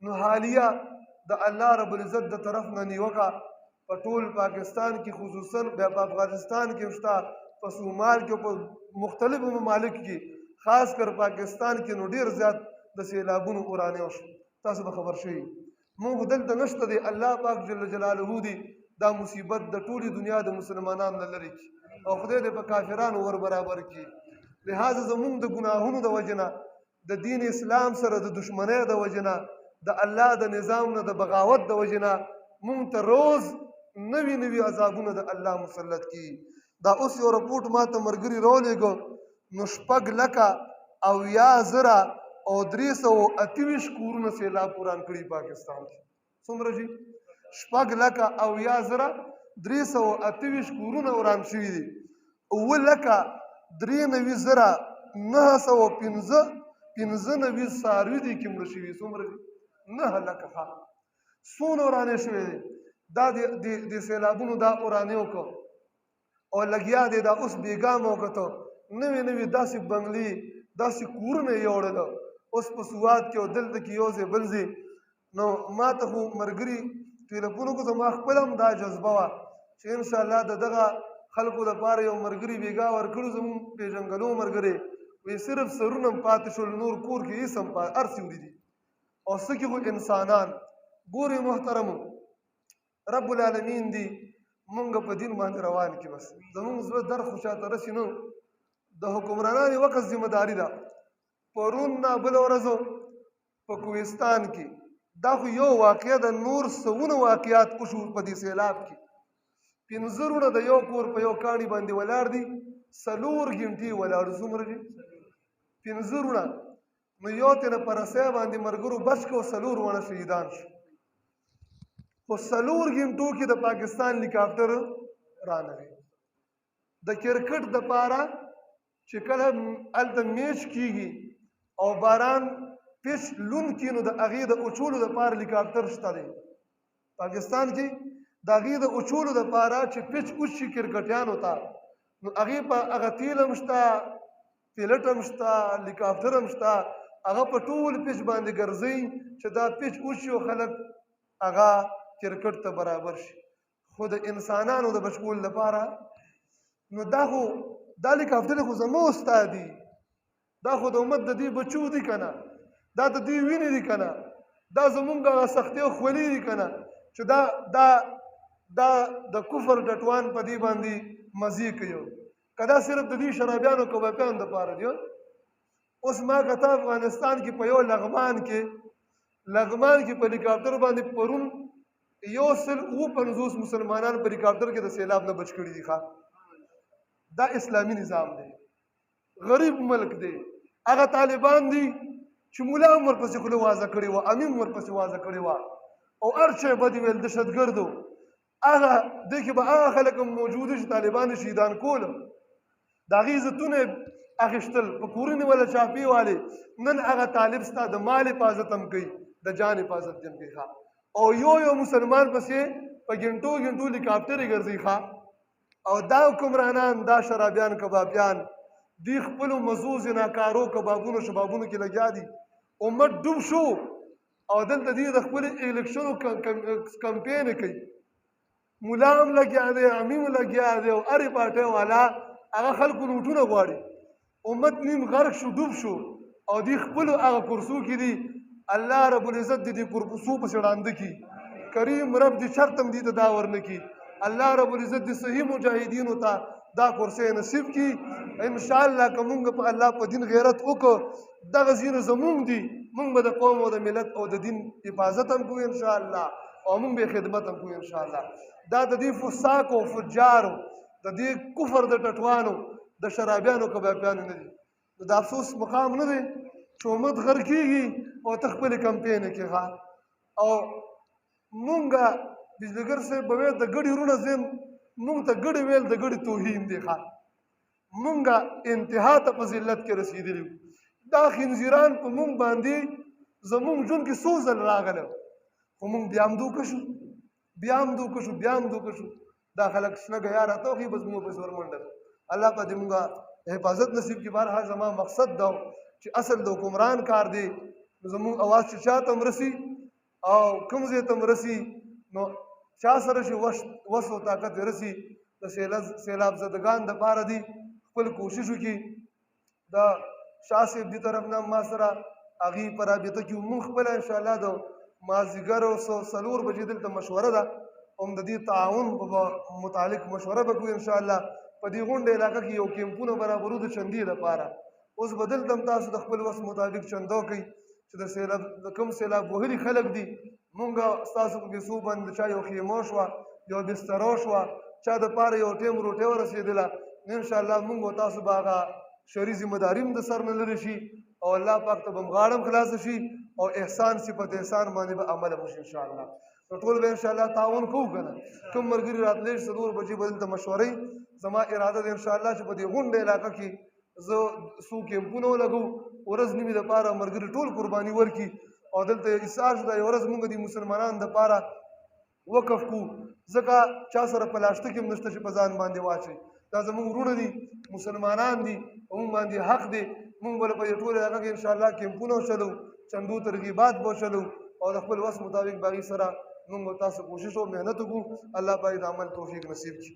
نو حالیه د الله رب العزت د طرف نه نیوکه په ټول پاکستان کې خصوصا بیا په افغانستان کې شته، په صومال کې، په مختلفو ممالک کې، خاص کر پاکستان کې نو ډیر زیات د سیلابونو ورانه وشو. تاسو به خبر شئ موږ دلته نشته دی، الله پاک جل جلاله دی دا مصیبت د ټولي دنیا د مسلمانانو نه لرې کړي او خدای دې په کافرانو ور برابر کړي. لہذا زمونږ د ګناهونو د وجې نه، د دین اسلام سره د دشمنۍ د وجې نه، د الله د نظام نه د بغاوت د وجې نه مونږ ته روز نوي نوي عذابونه د الله مسلط کړي. دا اوس یو رپورټ ما ته ملګري راولېږه، نو 6,08,328 کورونه سیلاب وران کړي پاکستان کې. څومره جي؟ 6,08,328 کورونه وران شوي دي. 9,93,995 څاروي دي کې مړه شوي. څومره دي؟ 9,00,000. څونه ورانې شوې دي. دا د سیلابونو دا ورانې وکړو او لګیا دی دا اوس بېګام وکړو، نوې نوې داسې بنګلې داسې کورونه یې وړل اوس په سوات کې او دلته کې یو ځای بل ځای. نو ما ته خو ملګري ټېلیفون وکړو، زما خپله هم دا جذبه وه چې انشاءالله د دغه خلکو لپاره یو ملګري بېګا ورکړو، زموږ پېژنګلو ملګري وایي صرف سرونه هم پاتې شول، نور کور کې هېڅ هم هر څه وړي دي. او څه کې خو انسانان ګورې محترمو، رب العالمین دی مونږ په دین باندې روان کې، بس زمونږ زړه در خو چاته رسي نو د حکمرانانو وقت ذمہ داري ده. پرون نه بله ورځ په کوهستان کې دا خو یو واقعه ده، نور سوونه واقعات وشو په دې سیلاب کې. 15 وروڼه د یو کور په یو کاڼي باندې ولاړ دي، 4 غنټې ولاړ. څومره دي؟ 15 وروڼه. نو یو تنه په رسۍ باندې ملګرو بچ کړو، 4 وروڼه شهیدان شو. خو 4 غنټو کې د پاکستان هلیکاپټر رانغی. د کرکټ دپاره چې کله هلته میچ کیږي او باران پیچ لوند کي، نو د هغې د اچولو دپاره هلیکاپټر شته دی پاکستان کې. د هغې د اچولو دپاره چې پیچ وشي کرکټیانو ته، نو هغې په هغه تیل هم شته، پیلټ هم شته، هلیکاپټر هم شته، هغه په ټول پیچ باندې ګرځوي چې دا پیچ وشي او خلک هغه کرکټ ته برابر شي. خو د انسانانو د بچکول لپاره نو دا خو دا هلیکاپټر خو زما ستا دي، دا خو د امت د دې بچو دي که نه، دا د دې وینې دي که نه، دا زمونږ هغه سختۍ او خولې دي که نه، چې دا د کفر ډټوان په دې باندې مزې کوي. که دا صرف د دې شرابیانو کبابیانو دپاره دي. اوس ما کته افغانستان کې په یو لغمان کې په هلیکاپټر باندې پرون 150 مسلمانان په هلیکاپټر کې د سیلاب نه بچ کړي دي. دا اسلامي نظام دی، غریب ملک دی. هغه طالبان دي چې مولا هم ورپسې خوله وازه کړې وه، امین ورپسې وازه کړې وه او هر شی به دې ویل دهشتګردو. هغه دې کې به هغه خلک هم موجود چې طالبان یې شهیدان کول، د هغې عزتونه یې اخیستل، په کورونې وله چاپې والې. نن هغه طالب ستا د مال حفاظت هم کوي، د جان حفاظت هم کوي. او یو مسلمان پسې په ګنټو هلیکاپټر یې ګرځي. او دا حکمرانان، دا شرابیان کبابیان، دی خپلو مزو زناکارو کبابونو شبابونو کې لګیا دي. امت ډوب شو او دلته دی د خپل الیکشنو کمپین کوي. مولا هم لګیا دی، امیم لګیا دی او هرې پارټۍ والا هغه خلکو نوټونه غواړي. امت نیم غرق شو، ډوب شو او دی خپلو هغه کرسو کې دي. الله رب العزت دې کرسو پسې ړانده کړي، کریم رب دې شرط هم دې ته دا ورنه کړي. الله رب العزت دې صحیح مجاهدینو ته دا کرسۍ نصیب کړي. انشاءالله که مونږ په الله په دین غیرت وکړو، دغه ځینې زمونږ دي، مونږ به د قوم او د ملت او د دین حفاظت هم کوو انشاءالله، او مونږ به خدمت هم کوو انشاءالله. دا د دې فساقو فجارو، د دې کفر د ټټوانو، د شرابیانو کبابیانو نه دي. نو د افسوس مقام نه دی چې امت غر کېږي او ته خپلې کمپینې کې او مونږ بجلیګر صاحب به ویل د ګډې وروڼه زم مونږ ته ګډې ویل د ګډې توهین دی. مونږ انتها ته په ذلت کې رسېدلي وو. دا خنزیران په مونږ باندې زمونږ ژوند کې څو ځل راغلی، خو مونږ بیا هم دوکه شو، بیا هم دوکه شو. دا خلک شنه ګیا راته وښي، بس مونږ پسې ورمنډه. الله په دې مونږ حفاظت نصیب کړي. بهرحال زما مقصد دا چې اصل د حکمران کار دی، زمونږ اواز چې چاته هم رسي او کوم ځای ته رسي نو چا سره چې وس او طاقت رسي د سیلاب زدگان دپاره دي خپل کوشش وکړي د شاه صاحب دې طرف نه ما سره هغې په رابطه کې مونږ خپله انشاءالله د مازدیګر او 4 بجې دلته مشوره ده هم د دې تعاون په متعلق مشوره به کوو انشاءالله په دې غونډه علاقه کې یو کیمپونه برابرو د چندې لپاره اوس به دلته هم تاسو د خپل وس مطابق چنده کوئ چې د کوم سیلاب وهلي خلک دي مونږ ستاسو په پیسو باندې چا یو خیمه شوه یو بستره شوه چا دپاره یو ټیم روټۍ ورسېدله انشاءالله مونږ به تاسو به هغه شرعي ذمهداري هم د سر نه لرې شي او الله پاک ته به هم غاړه هم خلاصه شي او احسان صفت احسان باندې به عمل وشي انشاءالله نو ټول به انشاءالله تعاون کوو که نه کوم ملګري راتلی شي 4 بجې به دلته مشورې زما اراده ده انشاءالله چې په دې غونډه علاقه کې زه څو کیمپونه ولګوو ورځ نیمې دپاره ملګري ټول قرباني ورکړي او دلته احساس شو دا یوه ورځ مونږ د مسلمانانو دپاره وقف کړو ځکه چا سره پلاسټک هم نشته چې په ځان باندې واچوي دا زموږ وروڼه دي مسلمانان دي په مونږ باندې حق دی مونږ به په دې ټول علاقه کې انشاءالله کیمپونه وچلو چندو ترغیبات به وچلو او د خپل وس مطابق به هغې سره مونږ تاسو کوشش او محنت وکړو الله پاک د عمل توفیق نصیب کړي